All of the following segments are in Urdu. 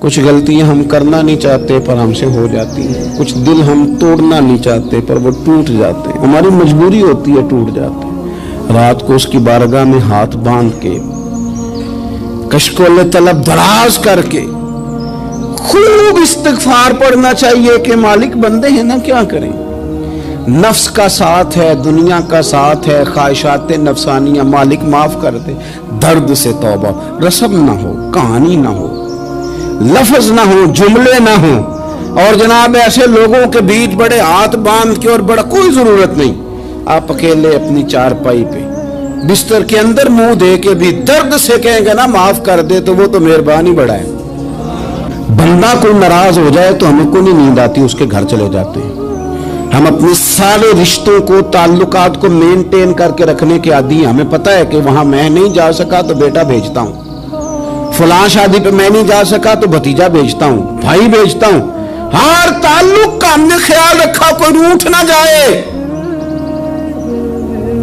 کچھ غلطیاں ہم کرنا نہیں چاہتے پر ہم سے ہو جاتی ہیں، کچھ دل ہم توڑنا نہیں چاہتے پر وہ ٹوٹ جاتے ہیں، ہماری مجبوری ہوتی ہے ٹوٹ جاتے ہیں۔ رات کو اس کی بارگاہ میں ہاتھ باندھ کے کشکول طلب دراز کر کے خوب استغفار پڑھنا چاہیے کہ مالک بندے ہیں نا، کیا کریں، نفس کا ساتھ ہے، دنیا کا ساتھ ہے، خواہشات نفسانیہ، مالک معاف کر دے۔ درد سے توبہ، رسم نہ ہو، کہانی نہ ہو، لفظ نہ ہو، جملے نہ ہو، اور جناب ایسے لوگوں کے بیچ بڑے ہاتھ باندھ کے اور بڑا کوئی ضرورت نہیں، آپ اکیلے اپنی چارپائی پہ بستر کے اندر منہ دے کے بھی درد سے کہیں گے نا معاف کر دے تو وہ تو مہربانی بڑا ہے۔ بندہ کوئی ناراض ہو جائے تو ہمیں کوئی نہیں نیند آتی، اس کے گھر چلے جاتے ہیں۔ ہم اپنے سارے رشتوں کو، تعلقات کو مینٹین کر کے رکھنے کے عادی ہیں، ہمیں پتہ ہے کہ وہاں میں نہیں جا سکا تو بیٹا بھیجتا ہوں، فلاں شادی پہ میں نہیں جا سکا تو بھتیجا بھیجتا ہوں، بھائی بھیجتا ہوں، ہر تعلق کا ہم نے خیال رکھا کوئی روٹھ نہ جائے۔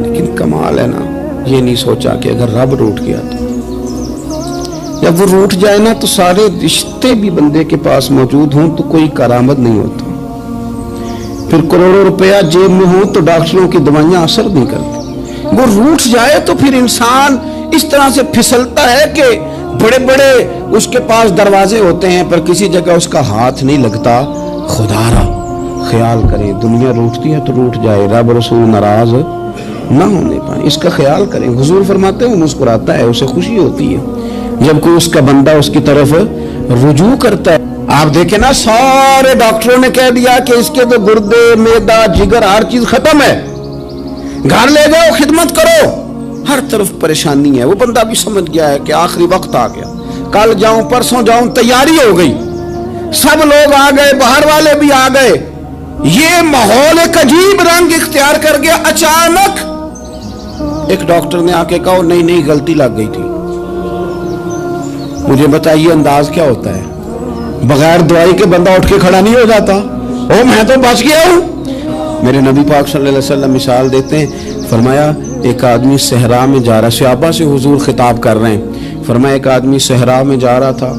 لیکن کمال ہے نا، یہ نہیں سوچا کہ اگر رب روٹھ گیا تو جب وہ روٹھ جائے نا تو سارے رشتے بھی بندے کے پاس موجود ہوں تو کوئی کرامت نہیں ہوتا، پھر کروڑوں روپیہ جیب میں ہوں تو ڈاکٹروں کی دوائیاں اثر نہیں کرتی۔ وہ روٹھ جائے تو پھر انسان اس طرح سے پھسلتا ہے کہ بڑے بڑے اس کے پاس دروازے ہوتے ہیں پر کسی جگہ اس کا ہاتھ نہیں لگتا۔ خدا را خیال کریں، دنیا روٹتی ہے تو روٹ جائے، رب رسول ناراض نہ ہونے پائیں، اس کا خیال کریں۔ حضور فرماتے ہیں مسکراتا ہے، اسے خوشی ہوتی ہے جب کوئی اس کا بندہ اس کی طرف رجوع کرتا ہے۔ آپ دیکھیں نا، سارے ڈاکٹروں نے کہہ دیا کہ اس کے تو گردے، معدہ، جگر ہر چیز ختم ہے، گھر لے جاؤ، خدمت کرو، ہر طرف پریشانی ہے۔ وہ بندہ بھی سمجھ گیا ہے کہ آخری وقت آ گیا، کل جاؤں پرسوں جاؤں، تیاری ہو گئی، سب لوگ آ گئے، باہر والے بھی آ گئے، یہ ماحول ایک عجیب رنگ اختیار کر گیا۔ اچانک ایک ڈاکٹر نے آ کے کہا نہیں غلطی لگ گئی تھی۔ مجھے بتائیے انداز کیا ہوتا ہے؟ بغیر دوائی کے بندہ اٹھ کے کھڑا نہیں ہو جاتا، او میں تو بچ گیا ہوں۔ میرے نبی پاک صلی اللہ علیہ وسلم مثال دیتے ہیں، فرمایا ایک آدمی صحرا میں جا رہا، صحابہ سے حضور خطاب کر رہے ہیں، فرمایا ایک آدمی صحرا میں جا رہا تھا،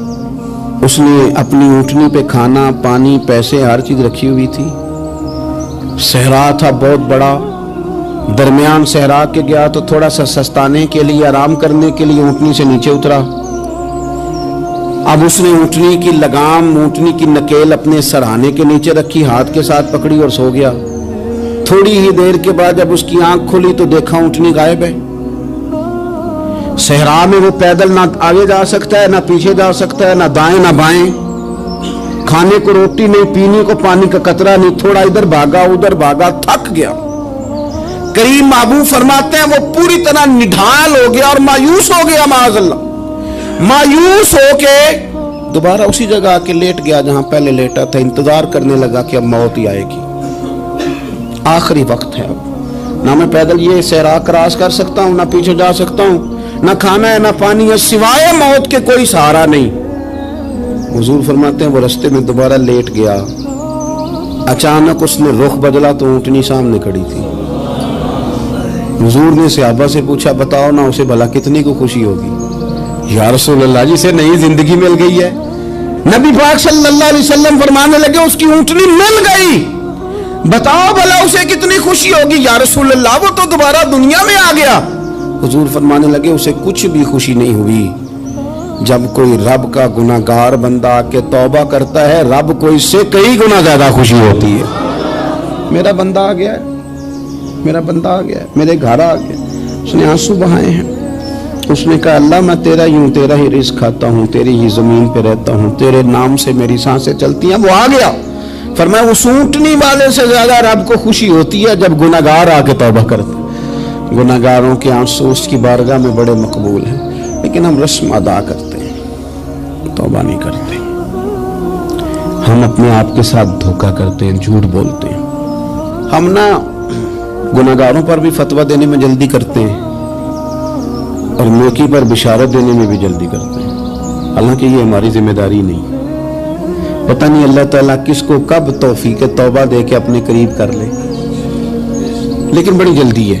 اس نے اپنی اونٹنی پہ کھانا، پانی، پیسے، ہر چیز رکھی ہوئی تھی۔ صحرا تھا بہت بڑا، درمیان صحرا کے گیا تو تھوڑا سا سستانے کے لیے، آرام کرنے کے لیے اونٹنی سے نیچے اترا۔ اب اس نے اونٹنی کی لگام، اونٹنی کی نکیل اپنے سرہانے کے نیچے رکھی، ہاتھ کے ساتھ پکڑی اور سو گیا۔ تھوڑی ہی دیر کے بعد جب اس کی آنکھ کھلی تو دیکھا اونٹنی غائب ہے۔ صحرا میں وہ پیدل نہ آگے جا سکتا ہے، نہ پیچھے جا سکتا ہے، نہ دائیں نہ بائیں، کھانے کو روٹی نہیں، پینے کو پانی کا قطرہ نہیں، تھوڑا ادھر بھاگا ادھر بھاگا، تھک گیا۔ کریم محبوب فرماتے ہیں وہ پوری طرح نڈھال ہو گیا اور مایوس ہو گیا، معاذ اللہ، مایوس ہو کے دوبارہ اسی جگہ آ کے لیٹ گیا جہاں پہلے لیٹا تھا، انتظار کرنے لگا کہ اب موت ہی آئے گی، آخری وقت ہے، اب نہ میں پیدل یہ صحرا کراس کر سکتا ہوں، نہ پیچھے جا سکتا ہوں، نہ کھانا ہے نہ پانی ہے، سوائے موت کے کوئی سہارا نہیں۔ حضور فرماتے ہیں وہ رستے میں دوبارہ لیٹ گیا، اچانک اس نے رخ بدلا تو اونٹنی سامنے کھڑی تھی۔ حضور نے صحابہ سے پوچھا بتاؤ نا اسے بھلا کتنی کو خوشی ہوگی؟ یا رسول اللہ جسے نئی زندگی مل گئی ہے۔ نبی پاک صلی اللہ علیہ وسلم فرمانے لگے اس کی اونٹنی مل گئی، بتاؤ بھلا اسے کتنی خوشی ہوگی؟ یا رسول اللہ وہ تو دوبارہ دنیا میں آ گیا۔ حضور فرمانے لگے اسے کچھ بھی خوشی نہیں ہوئی۔ جب کوئی رب کا گناہگار بندہ آ کے توبہ کرتا ہے، رب کو اس سے کئی گنا زیادہ خوشی ہوتی ہے۔ میرا بندہ آ گیا ہے، میرا بندہ آ گیا ہے، میرے گھر آ گیا۔ اس نے آنسو بہائے ہیں، اس نے کہا اللہ میں تیرا ہی ہوں، تیرا ہی رزق کھاتا ہوں، تیری ہی زمین پہ رہتا ہوں، تیرے نام سے میری سانسیں چلتی ہیں۔ وہ آ گیا۔ فرمایا اس اونٹنی والے سے زیادہ رب کو خوشی ہوتی ہے جب گناہگار آ کے توبہ کرتا ہے۔ گناہگاروں کے آنسو اس کی بارگاہ میں بڑے مقبول ہیں، لیکن ہم رسم ادا کرتے ہیں، توبہ نہیں کرتے۔ ہم اپنے آپ کے ساتھ دھوکہ کرتے ہیں، جھوٹ بولتے ہیں۔ ہم نہ گناہگاروں پر بھی فتویٰ دینے میں جلدی کرتے ہیں اور نیکی پر بشارت دینے میں بھی جلدی کرتے ہیں، حالانکہ یہ ہماری ذمہ داری نہیں۔ پتہ نہیں اللہ تعالیٰ کس کو کب توفیق توبہ دے کے اپنے قریب کر لے، لیکن بڑی جلدی ہے۔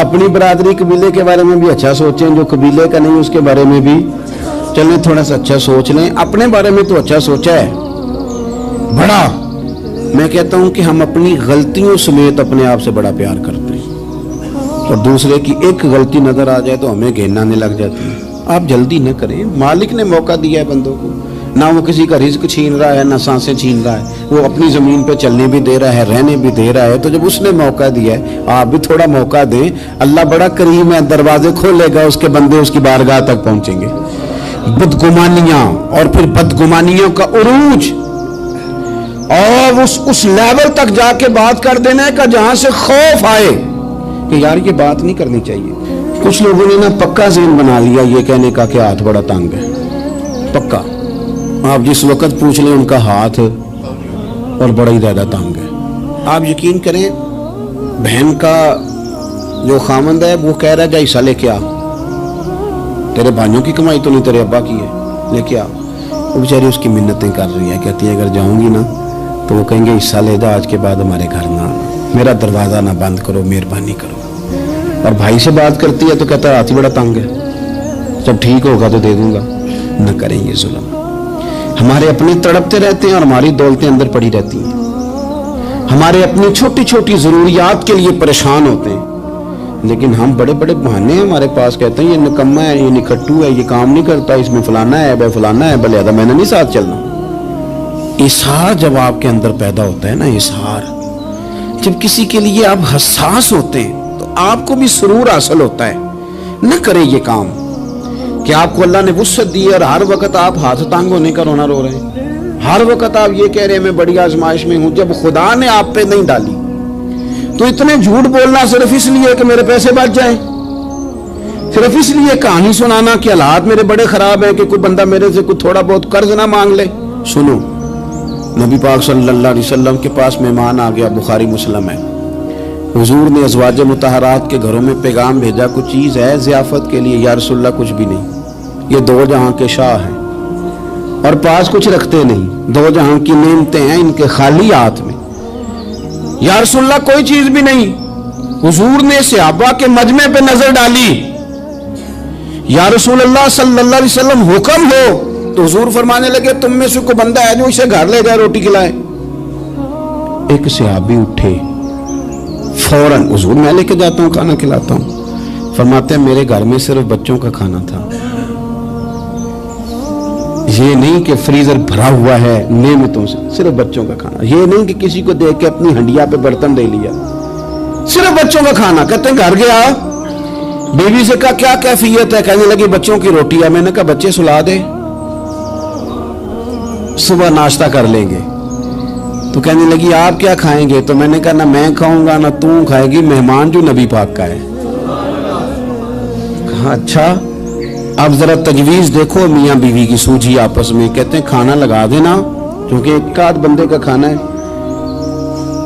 اپنی برادری قبیلے کے بارے میں بھی اچھا سوچیں, جو قبیلے کا نہیں اس کے بارے میں بھی چلیں تھوڑا سا اچھا سوچ لیں. اپنے بارے میں تو اچھا سوچا ہے بڑا. میں کہتا ہوں کہ ہم اپنی غلطیوں سمیت اپنے آپ سے بڑا پیار کرتے ہیں, اور دوسرے کی ایک غلطی نظر آ جائے تو ہمیں گھین آنے لگ جاتی ہے. آپ جلدی نہ کریں, مالک نے موقع دیا ہے بندوں کو, نہ وہ کسی کا رزق چھین رہا ہے نہ سانسیں چھین رہا ہے, وہ اپنی زمین پہ چلنے بھی دے رہا ہے رہنے بھی دے رہا ہے. تو جب اس نے موقع دیا ہے آپ بھی تھوڑا موقع دیں. اللہ بڑا کریم ہے, دروازے کھولے گا, اس کے بندے اس کی بارگاہ تک پہنچیں گے. بدگمانیاں اور پھر بدگمانیوں کا عروج اور اس لیول تک جا کے بات کر دینا ہے کہ جہاں سے خوف آئے کہ یار یہ بات نہیں کرنی چاہیے. کچھ لوگوں نے نا پکا ذہن بنا لیا یہ کہنے کا کہ ہاتھ بڑا تنگ ہے. پکا آپ جس وقت پوچھ لیں ان کا ہاتھ اور بڑا ہی زیادہ تنگ ہے. آپ یقین کریں بہن کا جو خامند ہے وہ کہہ رہا ہے جا حصہ لے کے آ, تیرے بھائیوں کی کمائی تو نہیں تیرے ابا کی ہے, لے کے آ. وہ بیچاری اس کی منتیں کر رہی ہے, کہتی ہے اگر جاؤں گی نا تو وہ کہیں گے حصہ لے جا, آج کے بعد ہمارے گھر نہ آنا, میرا دروازہ نہ بند کرو, مہربانی کرو. اور بھائی سے بات کرتی ہے تو کہتا ہے ہاتھ ہی بڑا تنگ ہے, جب ٹھیک ہوگا تو دے دوں گا. نہ کریں یہ ظلم. ہمارے اپنے تڑپتے رہتے ہیں اور ہماری دولتیں اندر پڑی رہتی ہیں. ہمارے اپنی چھوٹی چھوٹی ضروریات کے لیے پریشان ہوتے ہیں, لیکن ہم بڑے بڑے بہانے ہیں ہمارے پاس, کہتے ہیں یہ نکما ہے, یہ نکھٹو ہے, یہ کام نہیں کرتا, اس میں فلانا ہے, بے فلانا ہے, بلے میں نے نہیں ساتھ چلنا. اظہار جب آپ کے اندر پیدا ہوتا ہے نا, اظہار جب کسی کے لیے آپ حساس ہوتے ہیں تو آپ کو بھی سرور حاصل ہوتا ہے. نہ کریں یہ کام کہ آپ کو اللہ نے وسعت دی ہے اور ہر وقت آپ ہاتھ تانگ ہونے کا رونا رو رہے ہیں, ہر وقت آپ یہ کہہ رہے ہیں میں بڑی آزمائش میں ہوں, جب خدا نے آپ پہ نہیں ڈالی. تو اتنے جھوٹ بولنا صرف اس لیے کہ میرے پیسے بچ جائیں, صرف اس لیے کہانی سنانا کہ حالات میرے بڑے خراب ہیں کہ کوئی بندہ میرے سے کوئی تھوڑا بہت قرض نہ مانگ لے. سنو, نبی پاک صلی اللہ علیہ وسلم کے پاس مہمان آ گیا, بخاری مسلم ہے. حضور نے ازواج مطہرات کے گھروں میں پیغام بھیجا, کچھ چیز ہے ضیافت کے لیے؟ یا رسول اللہ کچھ بھی نہیں, یہ دو جہاں کے شاہ ہیں اور پاس کچھ رکھتے نہیں, دو جہاں کی نعمتیں ہیں ان کے خالی ہاتھ میں. یا رسول اللہ کوئی چیز بھی نہیں. حضور نے صحابہ کے مجمع پہ نظر ڈالی, یا رسول اللہ صلی اللہ علیہ وسلم حکم ہو. تو حضور فرمانے لگے تم میں سے کوئی بندہ ہے جو اسے گھر لے جائے روٹی کھلائے. ایک صحابی اٹھے فوراً, حضور میں لے کے جاتا ہوں کھانا کھلاتا ہوں. فرماتے ہیں میرے گھر میں صرف بچوں کا کھانا تھا, یہ نہیں کہ فریزر بھرا ہوا ہے نعمتوں سے, صرف بچوں کا کھانا. یہ نہیں کہ کسی کو دیکھ کے اپنی ہنڈیا پہ برتن دے لیا, صرف بچوں کا کھانا. کہتے ہیں گھر گیا, بیوی سے کہا کیا کیفیت ہے؟ کہنے لگی بچوں کی روٹی ہے. میں نے کہا بچے سلا دے, صبح ناشتہ کر لیں گے. تو کہنے لگی آپ کیا کھائیں گے؟ تو میں نے کہا نہ میں کھاؤں گا نہ تم کھائے گی, مہمان جو نبی پاک کا ہے. کہا اچھا, اب ذرا تجویز دیکھو میاں بیوی کی سوجھی آپس میں. کہتے ہیں کھانا لگا دینا کیونکہ ایک آدھ بندے کا کھانا ہے.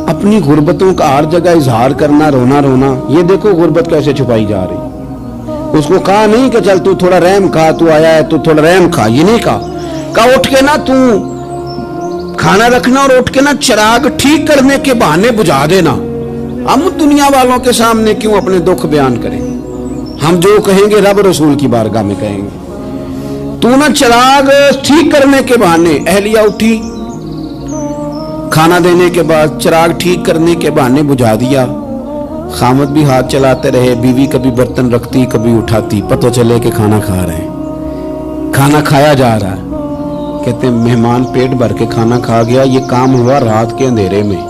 اپنی غربتوں کا ہر جگہ اظہار کرنا, رونا رونا. یہ دیکھو غربت کیسے چھپائی جا رہی. اس کو کہا نہیں کہ چل تو تھوڑا رحم کھا, تو آیا ہے تو تھوڑا رحم کھا, یہ نہیں کہا. کہا اٹھ کے نا تو کھانا رکھنا اور اٹھ کے نا چراغ ٹھیک کرنے کے بہانے بجھا دینا. ہم دنیا والوں کے سامنے کیوں اپنے دکھ بیان کریں؟ ہم جو کہیں گے رب رسول کی بارگاہ میں کہیں گے. تو نا چراغ ٹھیک کرنے کے بہانے. اہلیہ اٹھی, کھانا دینے کے بعد چراغ ٹھیک کرنے کے بہانے بجھا دیا. خامد بھی ہاتھ چلاتے رہے, بیوی کبھی برتن رکھتی کبھی اٹھاتی, پتہ چلے کہ کھانا کھا رہے ہیں, کھانا کھایا جا رہا ہے. کہتے ہیں مہمان پیٹ بھر کے کھانا کھا گیا. یہ کام ہوا رات کے اندھیرے میں,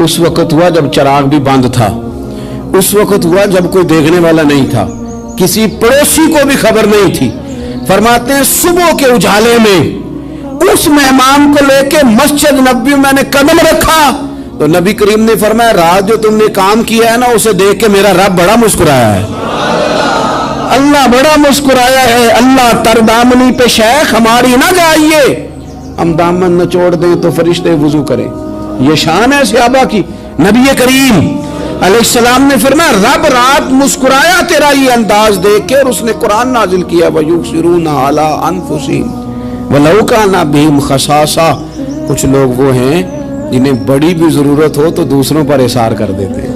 اس وقت ہوا جب چراغ بھی بند تھا, اس وقت ہوا جب کوئی دیکھنے والا نہیں تھا, کسی پڑوسی کو بھی خبر نہیں تھی. فرماتے ہیں صبح کے اجالے میں اس مہمان کو لے کے مسجد نبوی میں نے قدم رکھا تو نبی کریم نے فرمایا رات جو تم نے کام کیا ہے نا اسے دیکھ کے میرا رب بڑا مسکرایا ہے, اللہ بڑا مسکرایا ہے. اللہ تردامنی پہ شیخ ہماری نہ جائیے, ہم دامن نہ چھوڑ دیں تو فرشتے وضو کریں. یہ شان ہے صحابہ کی. نبی کریم علیہ السلام نے فرمایا رب رات مسکرایا تیرا یہ انداز دیکھ کے, اور اس نے قرآن نازل کیا وَيُبْصِرُونَ عَلَىٰ أَنفُسِهِمْ وَلَوْ كَانَ بِهِمْ خَصَاصَةٌ. کچھ لوگ وہ ہیں جنہیں بڑی بھی ضرورت ہو تو دوسروں پر اثار کر دیتے ہیں.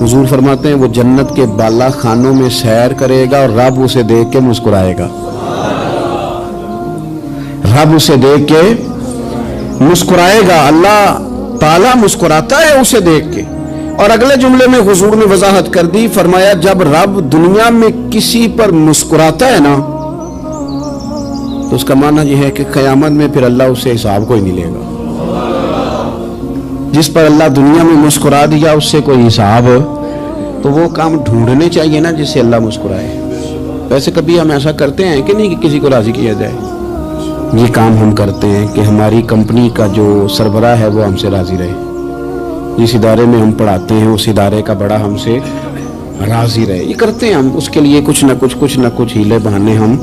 حضور فرماتے ہیں وہ جنت کے بالا خانوں میں سیر کرے گا اور رب اسے دیکھ کے مسکرائے گا. رب اسے دیکھ کے مسکرائے گا. اللہ تعالیٰ مسکراتا ہے اسے دیکھ کے. اور اگلے جملے میں حضور نے وضاحت کر دی, فرمایا جب رب دنیا میں کسی پر مسکراتا ہے نا تو اس کا معنی یہ ہے کہ قیامت میں پھر اللہ اسے حساب کوئی نہیں لے گا. جس پر اللہ دنیا میں مسکرا دیا اس سے کوئی حساب, تو وہ کام ڈھونڈنے چاہیے نا جس سے اللہ مسکرائے. ویسے کبھی ہم ایسا کرتے ہیں کہ نہیں کہ کسی کو راضی کیا جائے؟ یہ کام ہم کرتے ہیں کہ ہماری کمپنی کا جو سربراہ ہے وہ ہم سے راضی رہے, جس ادارے میں ہم پڑھاتے ہیں اس ادارے کا بڑا ہم سے راضی رہے. یہ کرتے ہیں ہم, اس کے لیے کچھ نہ کچھ ہیلے بہانے ہم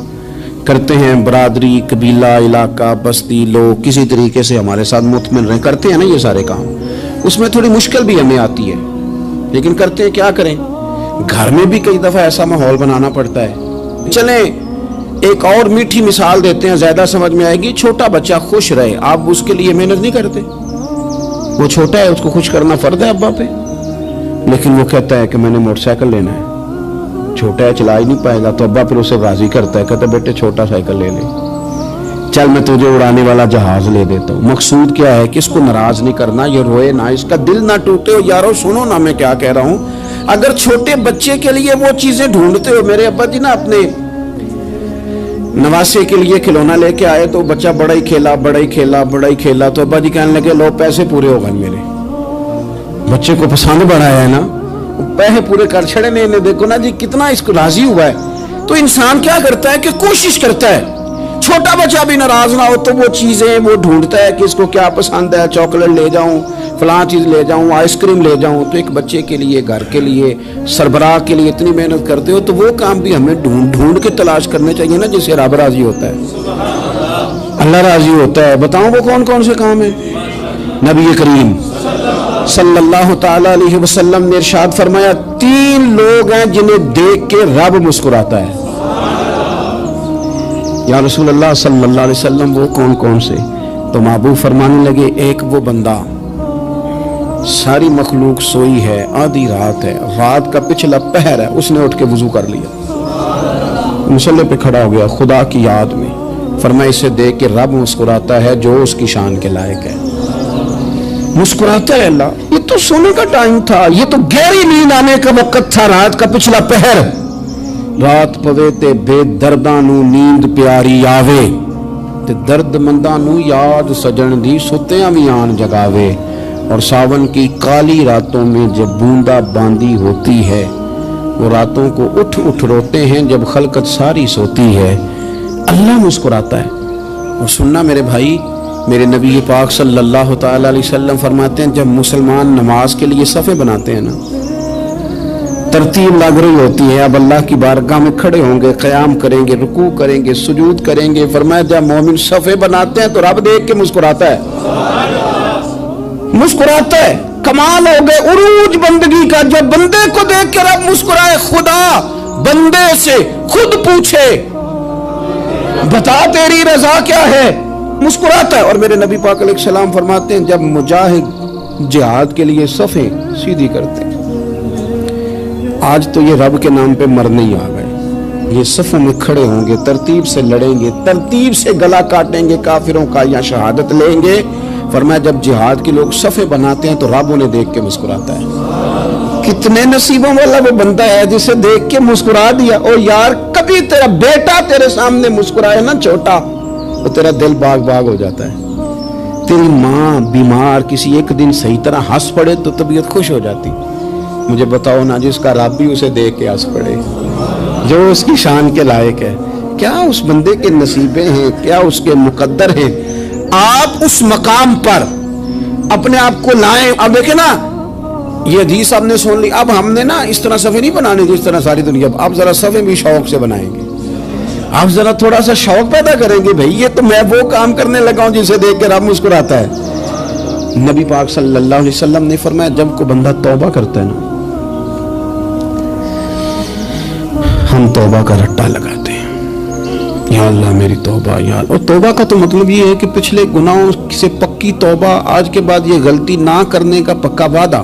کرتے ہیں. برادری, قبیلہ, علاقہ, بستی, لوگ کسی طریقے سے ہمارے ساتھ مطمئن رہیں, کرتے ہیں نا یہ سارے کام. اس میں تھوڑی مشکل بھی ہمیں آتی ہے لیکن کرتے ہیں. کیا کریں, گھر میں بھی کئی دفعہ ایسا ماحول بنانا پڑتا ہے. چلیں ایک اور میٹھی مثال دیتے ہیں, زیادہ سمجھ میں آئے گی. چھوٹا بچہ خوش رہے, آپ اس کے لیے محنت نہیں کرتے. وہ چھوٹا ہے, اس کو خوش کرنا فرض ہے ابا پہ, لیکن وہ کہتا ہے کہ میں نے موٹر سائیکل لینا ہے. چھوٹا ہے, چلا ہی نہیں پائے گا, تو ابا پھر اسے راضی کرتا ہے, کہتا ہے بیٹے چھوٹا سائیکل لے لے, چل میں تجھے اڑانے والا جہاز لے دیتا ہوں. مقصود کیا ہے کہ اس کو ناراض نہیں کرنا, یہ روئے نہ, اس کا دل نہ ٹوٹے. ہو یارو سنو نا میں کیا کہہ رہا ہوں. اگر چھوٹے بچے کے لیے وہ چیزیں ڈھونڈتے ہو, میرے ابا جی نا اپنے نواسے کے لیے کھلونا لے کے آئے تو بچہ بڑا ہی کھیلا, تو ابا جی کہنے لگے لو پیسے پورے ہو گئے میرے. بچے کو پسند بڑا ہے نا, پیسے پورے کر چھڑے نے, دیکھو نا جی کتنا اس کو راضی ہوا ہے. تو انسان کیا کرتا ہے کہ کوشش کرتا ہے چھوٹا بچہ بھی ناراض نہ ہو, تو وہ چیزیں وہ ڈھونڈتا ہے کہ اس کو کیا پسند ہے, چاکلیٹ لے جاؤں, فلاں چیز لے جاؤں, آئس کریم لے جاؤں. تو ایک بچے کے لیے, گھر کے لیے, سربراہ کے لیے اتنی محنت کرتے ہو, تو وہ کام بھی ہمیں ڈھونڈ کے تلاش کرنے چاہیے نا جس سے رب راضی ہوتا ہے, اللہ راضی ہوتا ہے. بتاؤں وہ کون کون سے کام ہیں؟ نبی کریم صلی اللہ تعالی علیہ وسلم نے ارشاد فرمایا 3 لوگ ہیں جنہیں دیکھ کے رب مسکراتا ہے. یا رسول اللہ صلی اللہ علیہ وسلم وہ کون کون سے؟ تو محبوب فرمانے لگے ایک وہ بندہ ساری مخلوق سوئی ہے, آدھی رات ہے, رات کا پچھلا پہر ہے, اس نے اٹھ کے وضو کر لیا, مصلی پہ کھڑا ہو گیا خدا کی یاد میں. فرمایا اسے دیکھ کے رب مسکراتا ہے جو اس کی شان کے لائق ہے. مسکراتا ہے اللہ. یہ تو سونے کا ٹائم تھا, یہ تو گہری نیند آنے کا وقت تھا, رات کا پچھلا پہر. رات پوے تے بے درداں نو نیند پیاری آوے, تے درد منداں نو یاد سجن دی ستیاں وی آن جگاوے. اور ساون کی کالی راتوں میں جب بوندا باندی ہوتی ہے, وہ راتوں کو اٹھ روتے ہیں جب خلقت ساری سوتی ہے. اللہ مسکراتا ہے. اور سننا میرے بھائی, میرے نبی پاک صلی اللہ تعالی علیہ وسلم فرماتے ہیں جب مسلمان نماز کے لیے صفیں بناتے ہیں نا, ترتیب لگ رہی ہوتی ہے, اب اللہ کی بارگاہ میں کھڑے ہوں گے, قیام کریں گے, رکوع کریں گے, سجود کریں گے. فرمایا جب مومن صفیں بناتے ہیں تو رب دیکھ کے مسکراتا ہے, مسکراتا ہے. کمال ہو گئے عروج بندگی کا, جب بندے کو دیکھ کے رب مسکرائے. خدا بندے سے خود پوچھے بتا تیری رضا کیا ہے, مسکراتا ہے. اور میرے نبی پاک علیہ السلام فرماتے ہیں جب مجاہد جہاد کے لیے صفیں سیدھی کرتے ہیں, آج تو یہ رب کے نام پہ مرنے ہی آ گئے, یہ صفوں میں کھڑے ہوں گے, ترتیب سے لڑیں گے, ترتیب سے گلا کاٹیں گے کافروں کا یا شہادت لیں گے. فرمایا جب جہاد کے لوگ صفیں بناتے ہیں تو رب انہیں دیکھ کے مسکراتا ہے. کتنے نصیبوں والا وہ بندہ ہے جسے دیکھ کے مسکرا دیا. او یار کبھی تیرا بیٹا تیرے سامنے مسکرائے نا چھوٹا, تو تیرا دل باغ باغ ہو جاتا ہے. تیری ماں بیمار کسی ایک دن صحیح طرح ہنس پڑے تو طبیعت خوش ہو جاتی. مجھے بتاؤ نا جس کا رب بھی اسے دیکھ کے ہنس پڑے, جو اس کی شان کے لائق ہے, کیا اس بندے کے نصیبیں ہیں, کیا اس کے مقدر ہیں. آپ اس مقام پر اپنے آپ کو لائیں. اب دیکھیں نا یہ حدیث آپ نے سن لی, اب ہم نے نا اس طرح صفیں نہیں بنانے جس طرح ساری دنیا. آپ ذرا صفیں بھی شوق سے بنائیں گے, آپ ذرا تھوڑا سا شوق پیدا کریں گے, بھئی یہ تو میں وہ کام کرنے لگا ہوں جسے دیکھ کے رب مسکراتا ہے. نبی پاک صلی اللہ علیہ وسلم نے فرمایا جب کوئی بندہ توبہ کرتا ہے نا, ہم توبہ کا رٹا لگاتے ہیں, یا اللہ میری توبہ یا اللہ. اور توبہ کا تو مطلب یہ ہے کہ پچھلے گناہوں سے پکی توبہ, آج کے بعد یہ غلطی نہ کرنے کا پکا وعدہ.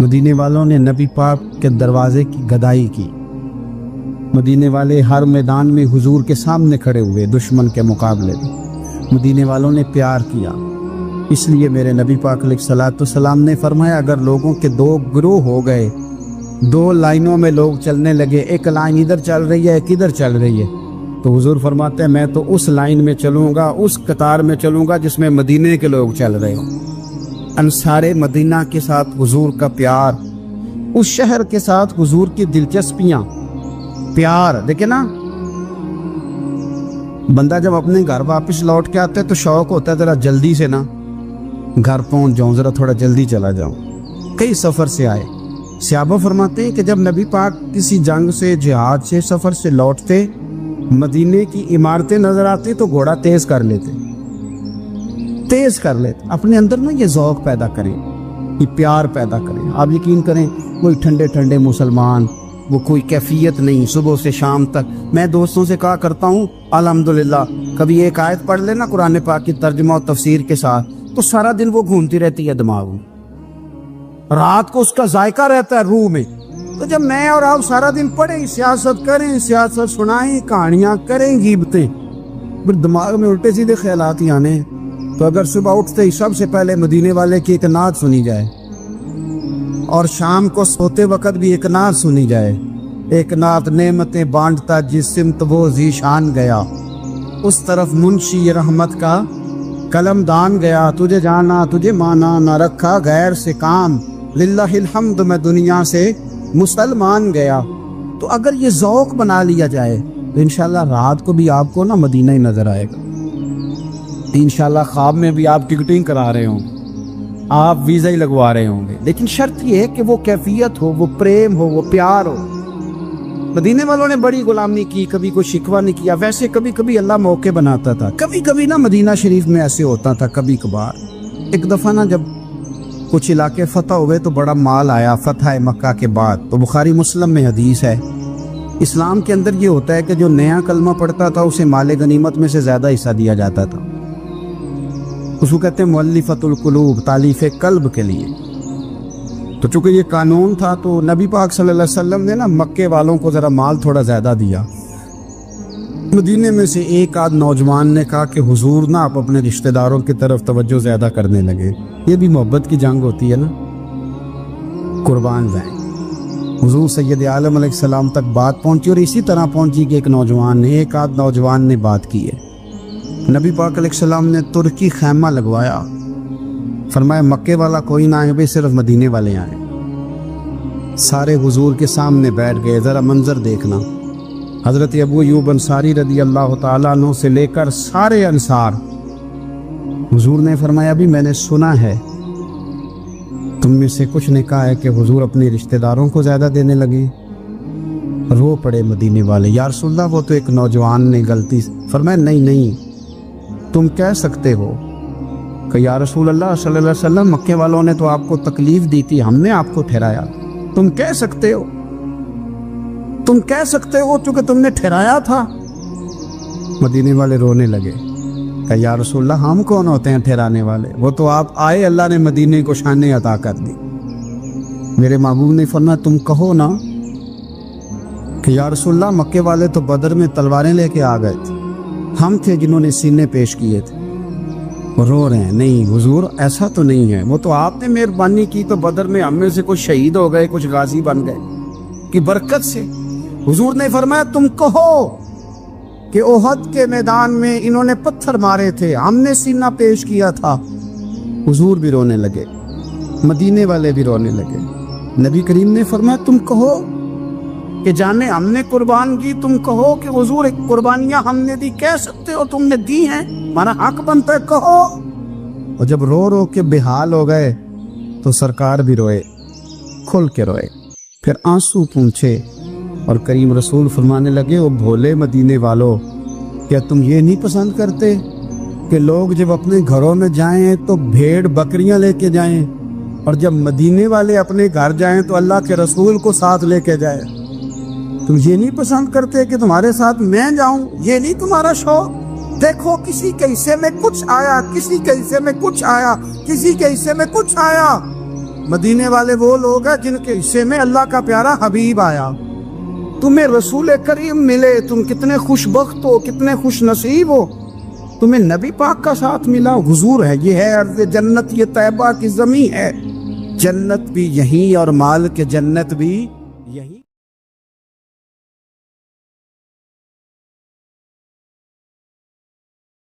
مدینے والوں نے نبی پاک کے دروازے کی گدائی کی، مدینے والے ہر میدان میں حضور کے سامنے کھڑے ہوئے دشمن کے مقابلے میں، مدینے والوں نے پیار کیا۔ اس لیے میرے نبی پاک علیہ الصلوۃ والسلام نے فرمایا اگر لوگوں کے دو گروہ ہو گئے، دو لائنوں میں لوگ چلنے لگے، ایک لائن ادھر چل رہی ہے ایک ادھر چل رہی ہے، تو حضور فرماتے ہیں میں تو اس لائن میں چلوں گا، اس قطار میں چلوں گا جس میں مدینے کے لوگ چل رہے ہوں۔ انصار مدینہ کے ساتھ حضور کا پیار، اس شہر کے ساتھ حضور کی دلچسپیاں، پیار دیکھیں نا، بندہ جب اپنے گھر واپس لوٹ کے آتا ہے تو شوق ہوتا ہے ذرا جلدی سے نا گھر پہنچ جاؤں، ذرا تھوڑا جلدی چلا جاؤں۔ کئی سفر سے آئے، صحابہ فرماتے ہیں کہ جب نبی پاک کسی جنگ سے، جہاد سے، سفر سے لوٹتے، مدینے کی عمارتیں نظر آتی تو گھوڑا تیز کر لیتے، اپنے اندر نا یہ ذوق پیدا کریں، یہ پیار پیدا کریں۔ آپ یقین کریں کوئی ٹھنڈے ٹھنڈے مسلمان، وہ کوئی کیفیت نہیں، صبح سے شام تک میں دوستوں سے کہا کرتا ہوں الحمدللہ کبھی ایک آیت پڑھ لینا قرآن پاک کی ترجمہ و تفسیر کے ساتھ تو سارا دن وہ گھومتی رہتی ہے دماغ میں، رات کو اس کا ذائقہ رہتا ہے روح میں۔ تو جب میں اور آپ سارا دن پڑھیں، سیاست کریں، سیاست سنائیں، کہانیاں کریں، غیبتیں، پھر دماغ میں الٹے سیدھے خیالات ہی آنے ہیں۔ تو اگر صبح اٹھتے ہی سب سے پہلے مدینے والے کی ایک نعت سنی جائے اور شام کو سوتے وقت بھی ایک نعت سنی جائے، ایک نعت نعمتیں بانٹتا جس سمت وہ ذیشان گیا، اس طرف منشی رحمت کا قلم دان گیا، تجھے جانا تجھے مانا نہ رکھا غیر سے کام، للہ الحمد میں دنیا سے مسلمان گیا۔ تو اگر یہ ذوق بنا لیا جائے تو انشاءاللہ رات کو بھی آپ کو نا مدینہ ہی نظر آئے گا، انشاءاللہ خواب میں بھی آپ ٹکٹنگ کرا رہے ہوں گے، آپ ویزا ہی لگوا رہے ہوں گے، لیکن شرط یہ ہے کہ وہ کیفیت ہو، وہ پریم ہو، وہ پیار ہو۔ مدینے والوں نے بڑی غلامی کی، کبھی کوئی شکوہ نہیں کیا، ویسے کبھی کبھی اللہ موقع بناتا تھا، کبھی کبھی نا مدینہ شریف میں ایسے ہوتا تھا کبھی کبھار۔ ایک دفعہ نا جب کچھ علاقے فتح ہوئے تو بڑا مال آیا فتح مکہ کے بعد، تو بخاری مسلم میں حدیث ہے، اسلام کے اندر یہ ہوتا ہے کہ جو نیا کلمہ پڑھتا تھا اسے مال غنیمت میں سے زیادہ حصہ دیا جاتا تھا، اس کو کہتے ہیں مؤلفۃ القلوب، تالیف قلب کے لیے۔ تو چونکہ یہ قانون تھا تو نبی پاک صلی اللہ علیہ وسلم نے نا مکے والوں کو ذرا مال تھوڑا زیادہ دیا۔ مدینے میں سے ایک آدھ نوجوان نے کہا کہ حضور نا آپ اپنے رشتہ داروں کی طرف توجہ زیادہ کرنے لگے، یہ بھی محبت کی جنگ ہوتی ہے نا، قربان جائیں۔ حضور سید عالم علیہ السلام تک بات پہنچی اور اسی طرح پہنچی کہ ایک آدھ نوجوان نے بات کی ہے۔ نبی پاک علیہ السلام نے ترکی خیمہ لگوایا، فرمایا مکے والا کوئی نہ آئے، صرف مدینے والے آئیں۔ سارے حضور کے سامنے بیٹھ گئے، ذرا منظر دیکھنا، حضرت ابو ایوب انصاری رضی اللہ تعالیٰ عنہ سے لے کر سارے انصار۔ حضور نے فرمایا ابھی میں نے سنا ہے تم میں سے کچھ نے کہا ہے کہ حضور اپنے رشتہ داروں کو زیادہ دینے لگے۔ رو پڑے مدینے والے، یا رسول اللہ وہ تو ایک نوجوان نے غلطی۔ فرمایا نہیں تم کہہ سکتے ہو کہ یا رسول اللہ صلی اللہ علیہ وسلم مکے والوں نے تو آپ کو تکلیف دی تھی، ہم نے آپ کو ٹھہرایا، تم کہہ سکتے ہو چونکہ تم نے ٹھہرایا تھا۔ مدینے والے رونے لگے کہ یا رسول اللہ ہم کون ہوتے ہیں ٹھہرانے والے، وہ تو آپ آئے، اللہ نے مدینے کو شان عطا کر دی۔ میرے محبوب نے فرمایا تم کہو نا کہ یا رسول اللہ مکے والے تو بدر میں تلواریں لے کے آ گئے تھے، ہم تھے جنہوں نے سینے پیش کیے تھے۔ وہ رو رہے ہیں، نہیں حضور ایسا تو نہیں ہے، وہ تو آپ نے مہربانی کی تو بدر میں ہم میں سے کچھ شہید ہو گئے، کچھ غازی بن گئے کی برکت سے۔ حضور نے فرمایا تم کہو کہ احد کے میدان میں انہوں نے پتھر مارے تھے، ہم نے سینہ پیش کیا تھا۔ حضور بھی رونے لگے، مدینے والے بھی رونے لگے۔ نبی کریم نے فرمایا تم کہو کہ جانے ہم نے قربان کی، تم کہو کہ حضور ایک قربانیاں ہم نے دی، کہہ سکتے ہو تم نے دی ہیں، ہمارا حق بنتا ہے کہو۔ اور جب رو رو کے بے حال ہو گئے تو سرکار بھی روئے، کھل کے روئے، پھر آنسو پونچھے اور کریم رسول فرمانے لگے او بھولے مدینے والو، کیا تم یہ نہیں پسند کرتے کہ لوگ جب اپنے گھروں میں جائیں تو بھیڑ بکریاں لے کے جائیں، اور جب مدینے والے اپنے گھر جائیں تو اللہ کے رسول کو ساتھ لے کے جائیں؟ تم یہ نہیں پسند کرتے کہ تمہارے ساتھ میں جاؤں؟ یہ نہیں تمہارا شوق دیکھو کسی کے حصے میں کچھ آیا، کسی کے حصے میں کچھ آیا، کسی کے حصے میں کچھ آیا۔ مدینے والے وہ لوگ ہیں جن کے حصے میں اللہ کا پیارا حبیب آیا۔ تمہیں رسول کریم ملے، تم کتنے خوش بخت ہو، کتنے خوش نصیب ہو، تمہیں نبی پاک کا ساتھ ملا۔ حضور ہے، یہ ہے ارض جنت، یہ طیبہ کی زمین ہے، جنت بھی یہیں اور مال کے جنت بھی